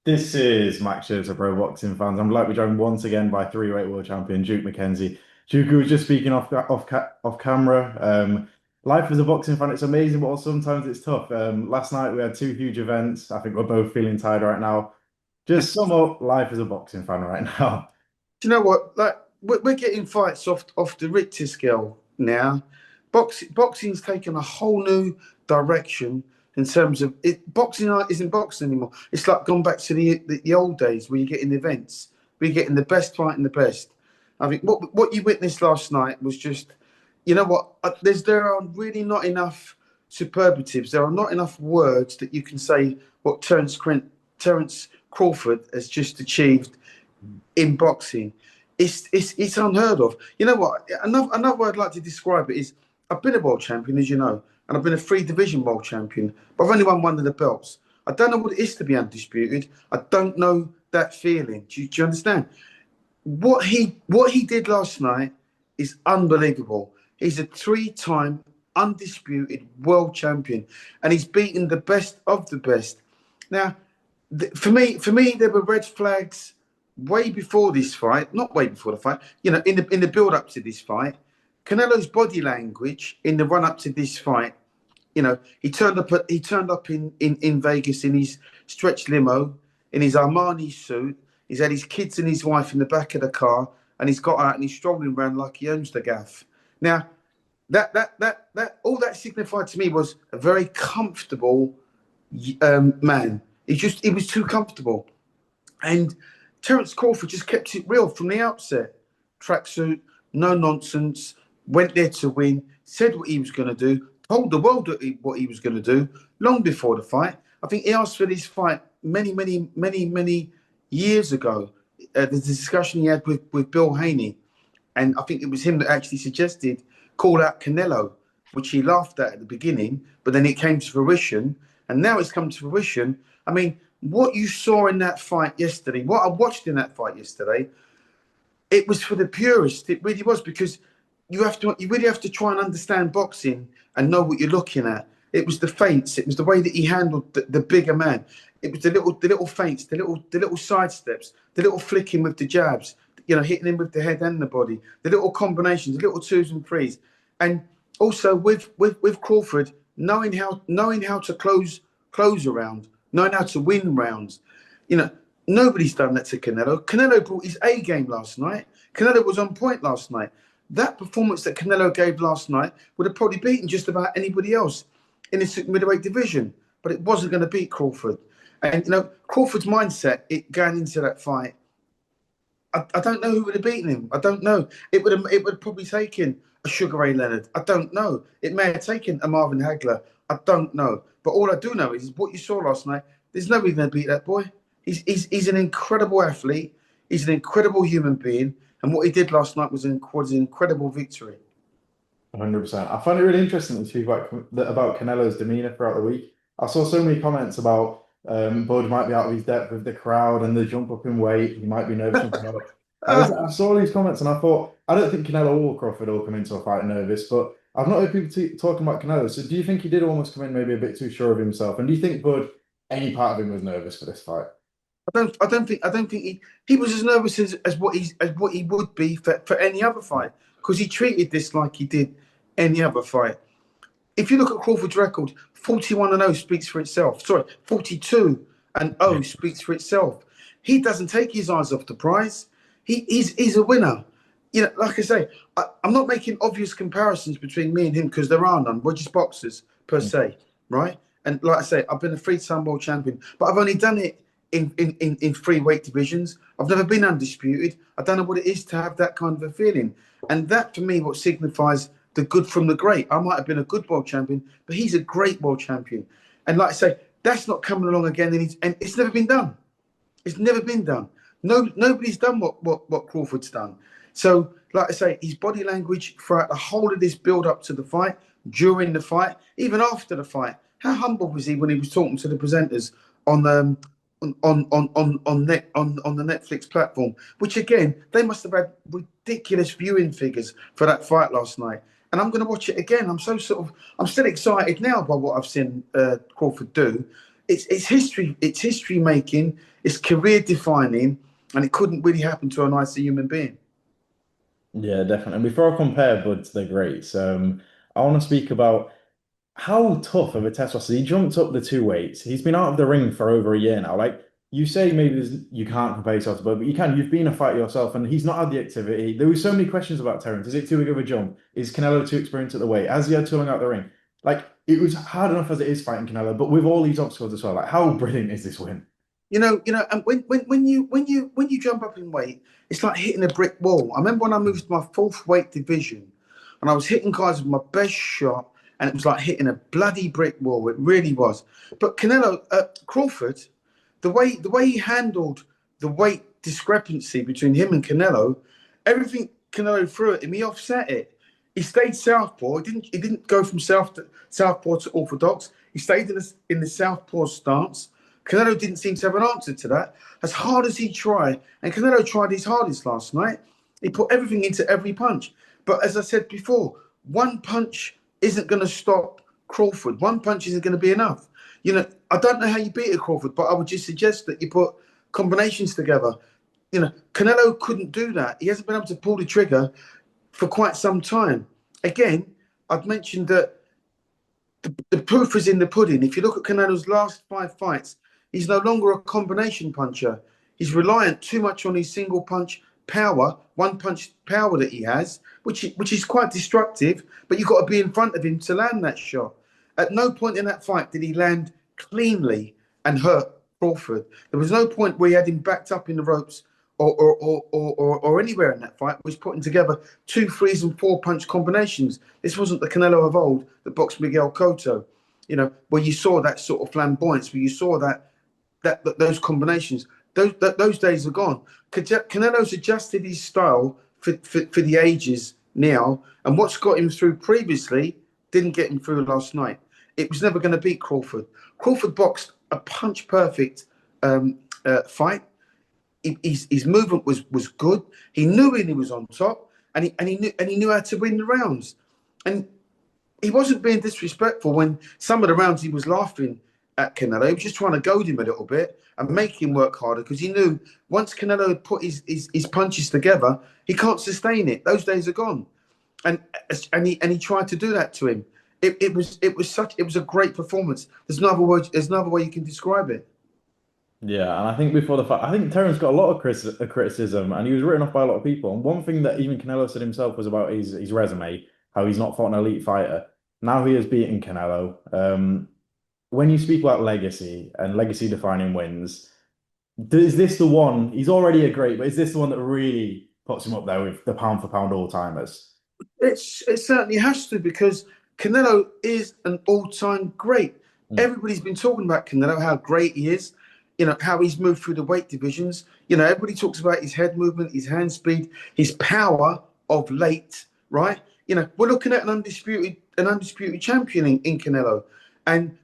This is Max Scherzer, Pro Boxing fans. I'm like we're joined once again by three-weight world champion Duke Mckenzie. Duke was just speaking off camera. Life as a boxing fan, it's amazing, but also sometimes it's tough. Last night we had two huge events. I think we're both feeling tired right now. Just sum up life as a boxing fan right now. Do you know what? Like we're getting fights off the Richter scale now. Boxing's taken a whole new direction in terms of it. Boxing isn't boxing anymore. It's like gone back to the old days where you're getting events, where you're getting the best fighting the best. I think what you witnessed last night was just, you know what? There are really not enough superlatives. There are not enough words that you can say what Terence Crawford has just achieved in boxing. It's unheard of. You know what? Another way I'd like to describe it is I've been a world champion, as you know, and I've been a three division world champion, but I've only won one of the belts. I don't know what it is to be undisputed. I don't know that feeling. Do you understand? What he did last night is unbelievable. He's a three-time undisputed world champion, and he's beaten the best of the best. Now, for me, there were red flags way before this fight, not way before the fight, in the build up to this fight. Canelo's body language in the run up to this fight, he turned up in Vegas in his stretch limo, in his Armani suit. He's had his kids and his wife in the back of the car, and he's got out and he's strolling around like he owns the gaff. Now, that all that signified to me was a very comfortable man. He was too comfortable. And Terence Crawford just kept it real from the outset. Tracksuit, no nonsense, went there to win, said what he was going to do, told the world what he was going to do long before the fight. I think he asked for this fight many years ago. The discussion he had with Bill Haney. And I think it was him that actually suggested call out Canelo, which he laughed at the beginning, but then it came to fruition. And now it's come to fruition. I mean, what you saw in that fight yesterday, what I watched in that fight yesterday, it was for the purists. It really was, because you really have to try and understand boxing and know what you're looking at. It was the feints. It was the way that he handled the bigger man. It was the little feints, the little side steps, the little flicking with the jabs, hitting him with the head and the body, the little combinations, the little twos and threes, and also with Crawford knowing how to close a round, knowing how to win rounds. Nobody's done that to Canelo. Canelo brought his A game last night. Canelo was on point last night. That performance that Canelo gave last night would have probably beaten just about anybody else in the middleweight division, but it wasn't going to beat Crawford. And Crawford's mindset going into that fight, I don't know who would have beaten him. I don't know. It would have probably taken a Sugar Ray Leonard. I don't know. It may have taken a Marvin Hagler. I don't know. But all I do know is what you saw last night. There's nobody going to beat that boy. He's an incredible athlete. He's an incredible human being. And what he did last night was an incredible victory. 100%. I find it really interesting to speak about Canelo's demeanor throughout the week. I saw so many comments about Bud might be out of his depth with the crowd and the jump up in weight. He might be nervous jumping up. I saw all these comments and I thought, I don't think Canelo or Crawford will come into a fight nervous, but I've not heard people talking about Canelo. So do you think he did almost come in maybe a bit too sure of himself? And do you think Bud, any part of him was nervous for this fight? I don't think he was as nervous as what he would be for any other fight, because he treated this like he did any other fight. If you look at Crawford's record, 41-0 speaks for itself. Sorry, 42-0 speaks for itself. He doesn't take his eyes off the prize. He's a winner. Like I say, I'm not making obvious comparisons between me and him, because there are none. We're just boxers per se, right? And like I say, I've been a three-time world champion, but I've only done it in three weight divisions. I've never been undisputed. I don't know what it is to have that kind of a feeling. And that, for me, what signifies the good from the great. I might have been a good world champion, but he's a great world champion. And like I say, that's not coming along again. And it's never been done. It's never been done. Nobody's done what Crawford's done. So, like I say, his body language throughout the whole of this build up to the fight, during the fight, even after the fight, how humble was he when he was talking to the presenters on the Netflix platform? Which again, they must have had ridiculous viewing figures for that fight last night. And I'm going to watch it again. I'm still excited now by what I've seen Crawford do. it's history. It's history making. It's career defining, and it couldn't really happen to a nicer human being. Yeah, definitely. And before I compare Bud to the greats, I want to speak about how tough of a test was. He jumped up the two weights. He's been out of the ring for over a year now. Like you say, maybe you can't compare yourself to Bud, but you can. You've been a fighter yourself, and he's not had the activity. There were so many questions about Terence. Is it too big of a jump? Is Canelo too experienced at the weight? Has he had too long out the ring? Like it was hard enough as it is fighting Canelo, but with all these obstacles as well. Like how brilliant is this win? And when you jump up in weight, it's like hitting a brick wall. I remember when I moved to my fourth weight division, and I was hitting guys with my best shot, and it was like hitting a bloody brick wall. It really was. But Crawford, the way he handled the weight discrepancy between him and Canelo, everything Canelo threw at him, he offset it. He stayed southpaw. He didn't go from southpaw to orthodox. He stayed in the southpaw stance. Canelo didn't seem to have an answer to that. As hard as he tried, and Canelo tried his hardest last night, he put everything into every punch. But as I said before, one punch isn't going to stop Crawford. One punch isn't going to be enough. I don't know how you beat a Crawford, but I would just suggest that you put combinations together. Canelo couldn't do that. He hasn't been able to pull the trigger for quite some time. Again, I've mentioned that the proof is in the pudding. If you look at Canelo's last 5 fights, he's no longer a combination puncher. He's reliant too much on his single punch power, one punch power that he has, which is quite destructive, but you've got to be in front of him to land that shot. At no point in that fight did he land cleanly and hurt Crawford. There was no point where he had him backed up in the ropes or anywhere in that fight. He was putting together 2, 3s, and 4 punch combinations. This wasn't the Canelo of old that boxed Miguel Cotto, where you saw that sort of flamboyance, where you saw that those combinations. Those days are gone. Canelo's adjusted his style for the ages now, and what's got him through previously didn't get him through last night. It was never going to beat Crawford. Crawford boxed a punch perfect fight. His movement was good. He knew when he was on top, and he knew how to win the rounds. And he wasn't being disrespectful when some of the rounds he was laughing at Canelo. He was just trying to goad him a little bit and make him work harder, because he knew once Canelo had put his punches together, he can't sustain it. Those days are gone. And he tried to do that to him. It was a great performance. There's no other word. There's no other way you can describe it. Yeah, and I think before the fight, I think Terence got a lot of criticism, and he was written off by a lot of people. And one thing that even Canelo said himself was about his resume, how he's not fought an elite fighter. Now he has beaten Canelo. When you speak about legacy and legacy defining wins, is this the one? He's already a great, but is this the one that really puts him up there with the pound for pound all timers? It certainly has to, because Canelo is an all-time great. Mm. Everybody's been talking about Canelo, how great he is, how he's moved through the weight divisions. Everybody talks about his head movement, his hand speed, his power of late, right? We're looking at an undisputed champion in Canelo. And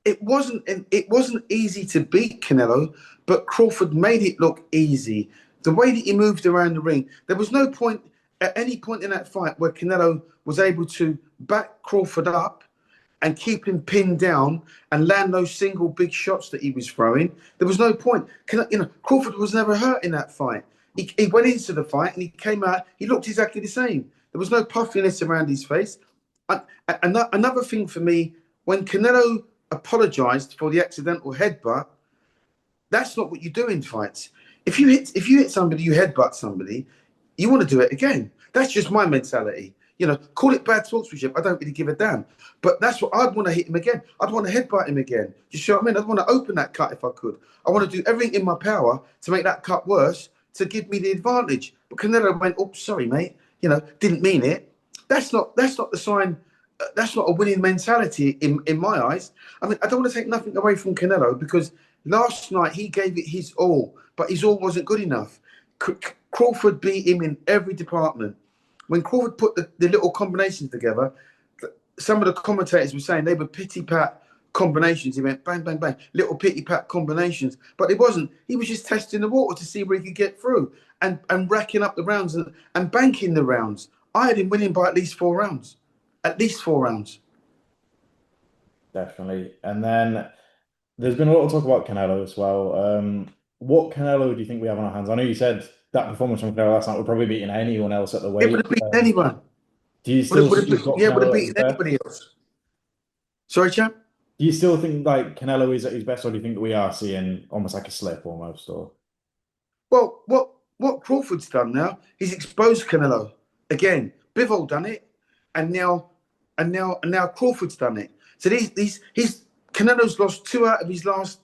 it wasn't easy to beat Canelo, but Crawford made it look easy. The way that he moved around the ring, there was no point at any point in that fight where Canelo was able to back Crawford up and keep him pinned down and land those single big shots that he was throwing. There was no point. Crawford was never hurt in that fight. He went into the fight and he came out. He looked exactly the same. There was no puffiness around his face. Another thing for me, when Canelo apologized for the accidental headbutt, that's not what you do in fights. If you hit somebody, you headbutt somebody, you want to do it again. That's just my mentality. Call it bad sportsmanship. I don't really give a damn. But that's what I'd want to hit him again. I'd want to headbutt him again. You see what I mean? I'd want to open that cut if I could. I want to do everything in my power to make that cut worse, to give me the advantage. But Canelo went, "Oh, sorry, mate. Didn't mean it." That's not the sign. That's not a winning mentality in my eyes. I mean, I don't want to take nothing away from Canelo, because last night he gave it his all, but his all wasn't good enough. Crawford beat him in every department. When Crawford put the little combinations together, some of the commentators were saying they were pity-pat combinations. He went bang, bang, bang, little pity-pat combinations. But it wasn't. He was just testing the water to see where he could get through and racking up the rounds and banking the rounds. I had him winning by at least 4 rounds. At least 4 rounds. Definitely. And then there's been a lot of talk about Canelo as well. What Canelo do you think we have on our hands? I know you said that performance from Canelo last night would probably beaten anyone else at the It would weight. have beaten anyone. Do you still Would think have, we've got yeah, would have Canelo at his beaten best? anybody else. Sorry, champ. Do you still think like Canelo is at his best, or do you think that we are seeing almost like a slip almost? Or Well, what Crawford's done now, he's exposed Canelo again. Bivol done it, and now Crawford's done it. So he's Canelo's lost two out of his last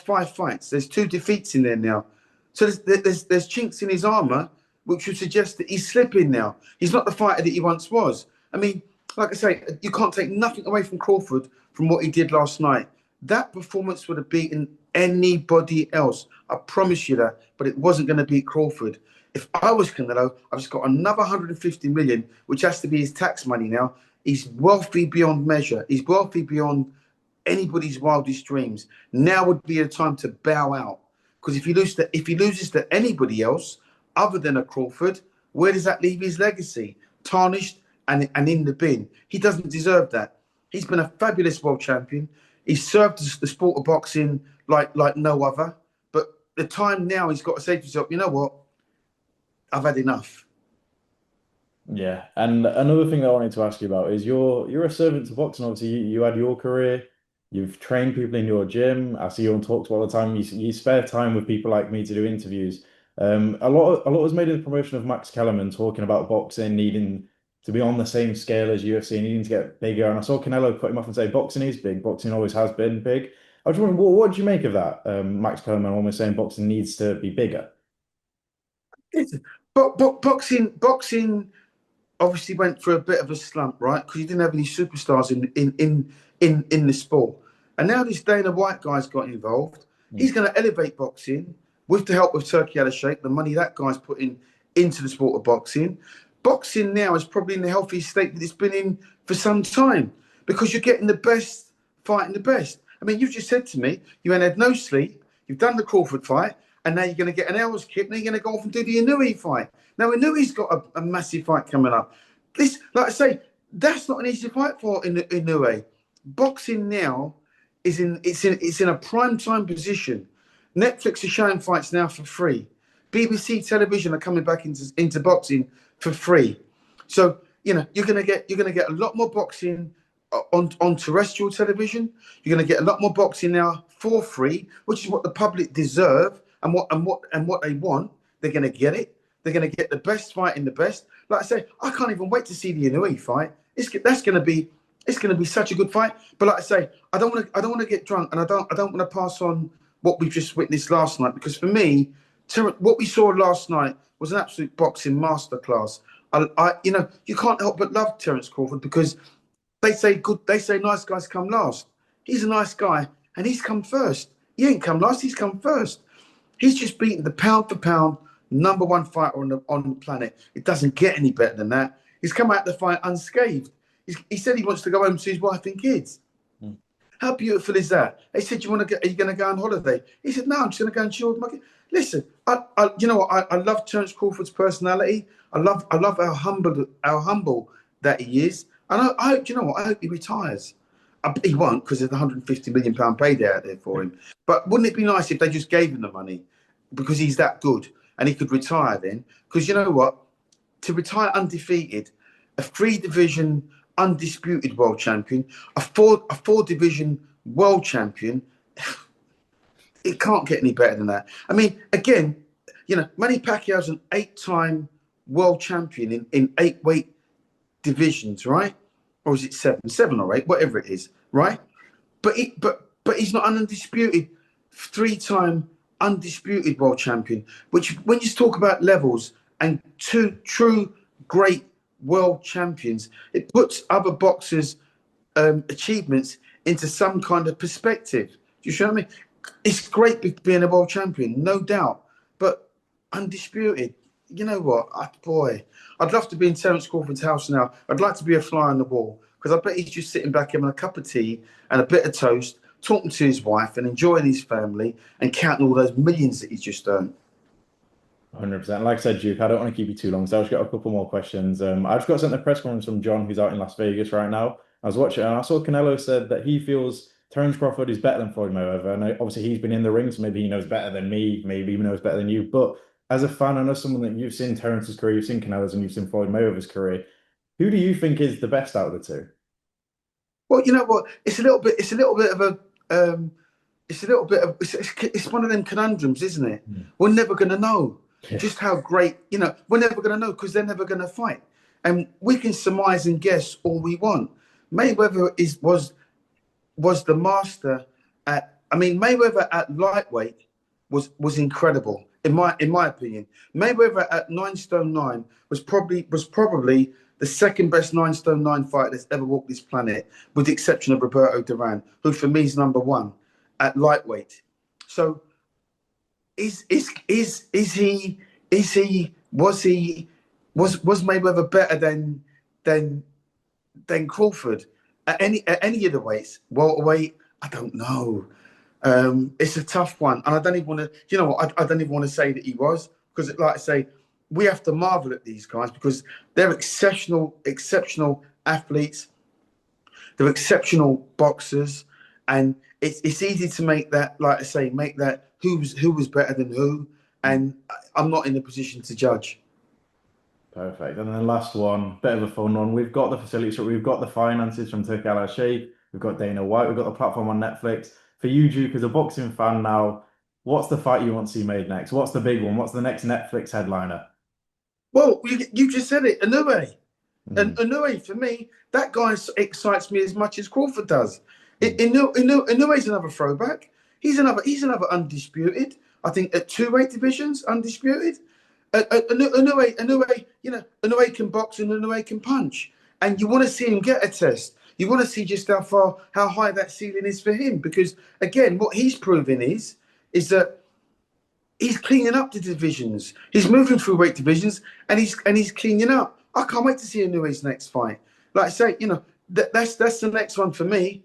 five fights. There's two defeats in there now. So there's chinks in his armor, which would suggest that he's slipping now. He's not the fighter that he once was. I mean, like I say, you can't take nothing away from Crawford from what he did last night. That performance would have beaten anybody else. I promise you that. But it wasn't going to beat Crawford. If I was Canelo, I've just got another 150 million, which has to be his tax money now. He's wealthy beyond measure. He's wealthy beyond anybody's wildest dreams. Now would be a time to bow out. Because if he loses to anybody else other than a Crawford, where does that leave his legacy? Tarnished and in the bin. He doesn't deserve that. He's been a fabulous world champion. He's served the sport of boxing like no other. But the time now he's got to say to himself, you know what? I've had enough. yeah, and another thing that I wanted to ask you about is you're a servant to boxing. Obviously, you had your career. You've trained people in your gym. I see you on talks all the time. You spare time with people like me to do interviews. A lot was made of the promotion of Max Kellerman talking about boxing needing to be on the same scale as UFC, needing to get bigger. And I saw Canelo cut him off and say, "Boxing is big. Boxing always has been big." I was wondering, what do you make of that? Max Kellerman almost saying boxing needs to be bigger. But boxing obviously went through a bit of a slump, right? Because you didn't have any superstars in the sport. And now this Dana White guy's got involved. He's going to elevate boxing with the help of Turkey Al-Sheikh, the money that guy's putting into the sport of boxing. Boxing now is probably in the healthiest state that it's been in for some time because you're getting the best fighting the best. I mean, you've just said to me you ain't had no sleep. You've done the Crawford fight, and now you're going to get an hour's kick. Now you're going to go off and do the Inouye fight. Now Inouye's got a massive fight coming up. This, like I say, that's not an easy fight for Inouye. Boxing now it's in a prime time position. Netflix are showing fights now for free. BBC television are coming back into boxing for free. So you're gonna get a lot more boxing on terrestrial television. You're gonna get a lot more boxing now for free, which is what the public deserve and what they want. They're gonna get it. They're gonna get the best fight in the best. Like I say, I can't even wait to see the Inouye fight. It's gonna be such a good fight. But like I say, I don't want to get drunk, and I don't want to pass on what we've just witnessed last night, because for me, what we saw last night was an absolute boxing masterclass. You can't help but love Terence Crawford because they say nice guys come last. He's a nice guy, and he's come first. He ain't come last, he's come first. He's just beaten the pound for pound number one fighter on the planet. It doesn't get any better than that. He's come out the fight unscathed. He said he wants to go home to his wife and kids. How beautiful is that? They said, are you going to go on holiday? He said, no, I'm just going to go and chill with my kids. Listen, you know what? I love Terence Crawford's personality. I love how humble that he is. And I hope, you know what? I hope he retires. He won't, because there's a £150 million payday out there for him. But wouldn't it be nice if they just gave him the money because he's that good and he could retire then? Because you know what? To retire undefeated, a 3-division undisputed world champion, a four division world champion, it can't get any better than that. I mean, again, Manny Pacquiao's an 8-time world champion in 8 weight divisions, right? Or is it 7? 7 or 8, whatever it is, right? But he's not an undisputed 3-time undisputed world champion, which when you talk about levels and two true great world champions, it puts other boxers' achievements into some kind of perspective. Do you see what I mean? It's great being a world champion, no doubt, but undisputed. You know what? Boy, I'd love to be in Terence Crawford's house now. I'd like to be a fly on the wall, because I bet he's just sitting back having a cup of tea and a bit of toast, talking to his wife and enjoying his family and counting all those millions that he's just earned. 100%. Like I said, Duke, I don't want to keep you too long, so I've just got a couple more questions. I just got sent the press conference from John, who's out in Las Vegas right now. I was watching, and I saw Canelo said that he feels Terence Crawford is better than Floyd Mayweather. And obviously he's been in the ring, so maybe he knows better than me, maybe he knows better than you. But as a fan, I know someone that you've seen Terence's career, you've seen Canelo's, and you've seen Floyd Mayweather's career. Who do you think is the best out of the two? Well, you know what? It's a little bit. It's a little bit of a. It's a little bit of. It's one of them conundrums, isn't it? We're never going to know just how great. We're never going to know because they're never going to fight, and we can surmise and guess all we want. Mayweather was the master at. I mean, Mayweather at lightweight was incredible in my opinion. Mayweather at 9 stone 9 was probably the second best 9 stone 9 fighter that's ever walked this planet, with the exception of Roberto Duran, who for me is number one at lightweight. So was Mayweather better than Crawford at any of the weights? Welterweight, I don't know. It's a tough one, and I don't even want to. You know what? I don't even want to say that he was, because, like I say, we have to marvel at these guys because they're exceptional athletes. They're exceptional boxers, and it's easy to make that, like I say, who was better than who, and I'm not in a position to judge. Perfect. And then the last one, bit of a fun one. We've got the facilities, so we've got the finances from Turki Al-Sheikh. We've got Dana White. We've got the platform on Netflix. For you, Duke, as a boxing fan now, what's the fight you want to see made next? What's the big one? What's the next Netflix headliner? Well, you just said it, Inoue. And Inoue, for me, that guy excites me as much as Crawford does. Inoue's another throwback. He's another undisputed. I think at 2 weight divisions, undisputed. Inoue, Inoue can box and Inoue can punch. And you want to see him get a test. You want to see just how high that ceiling is for him. Because, again, what he's proving is that he's cleaning up the divisions. He's moving through weight divisions, and he's cleaning up. I can't wait to see Inoue's next fight. Like I say, that's the next one for me.